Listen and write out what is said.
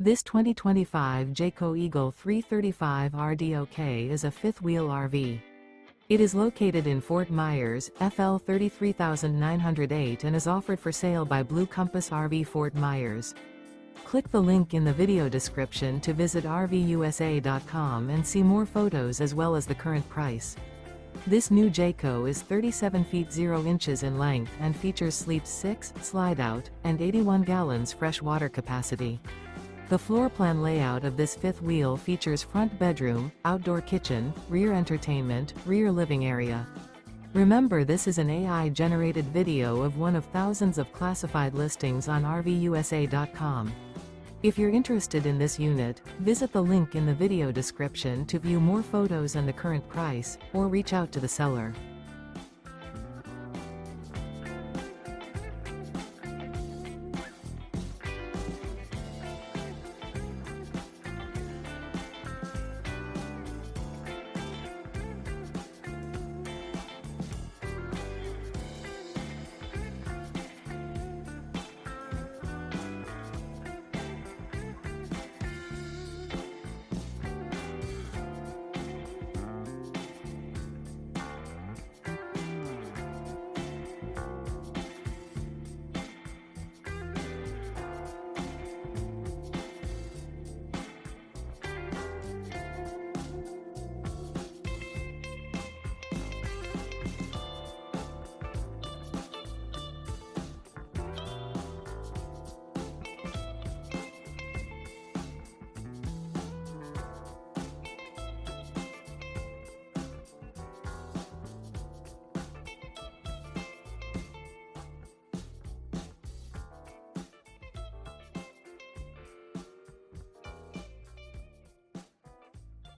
This 2025 Jayco Eagle 335 RDOK is a fifth-wheel RV. It is located in Fort Myers, FL 33908 and is offered for sale by Blue Compass RV Fort Myers. Click the link in the video description to visit RVUSA.com and see more photos as well as the current price. This new Jayco is 37 feet 0 inches in length and features sleeps 6, slide-out, and 81 gallons fresh water capacity. The floor plan layout of this fifth wheel features front bedroom, outdoor kitchen, rear entertainment, rear living area. Remember, this is an AI-generated video of one of thousands of classified listings on RVUSA.com. If you're interested in this unit, visit the link in the video description to view more photos and the current price, or reach out to the seller.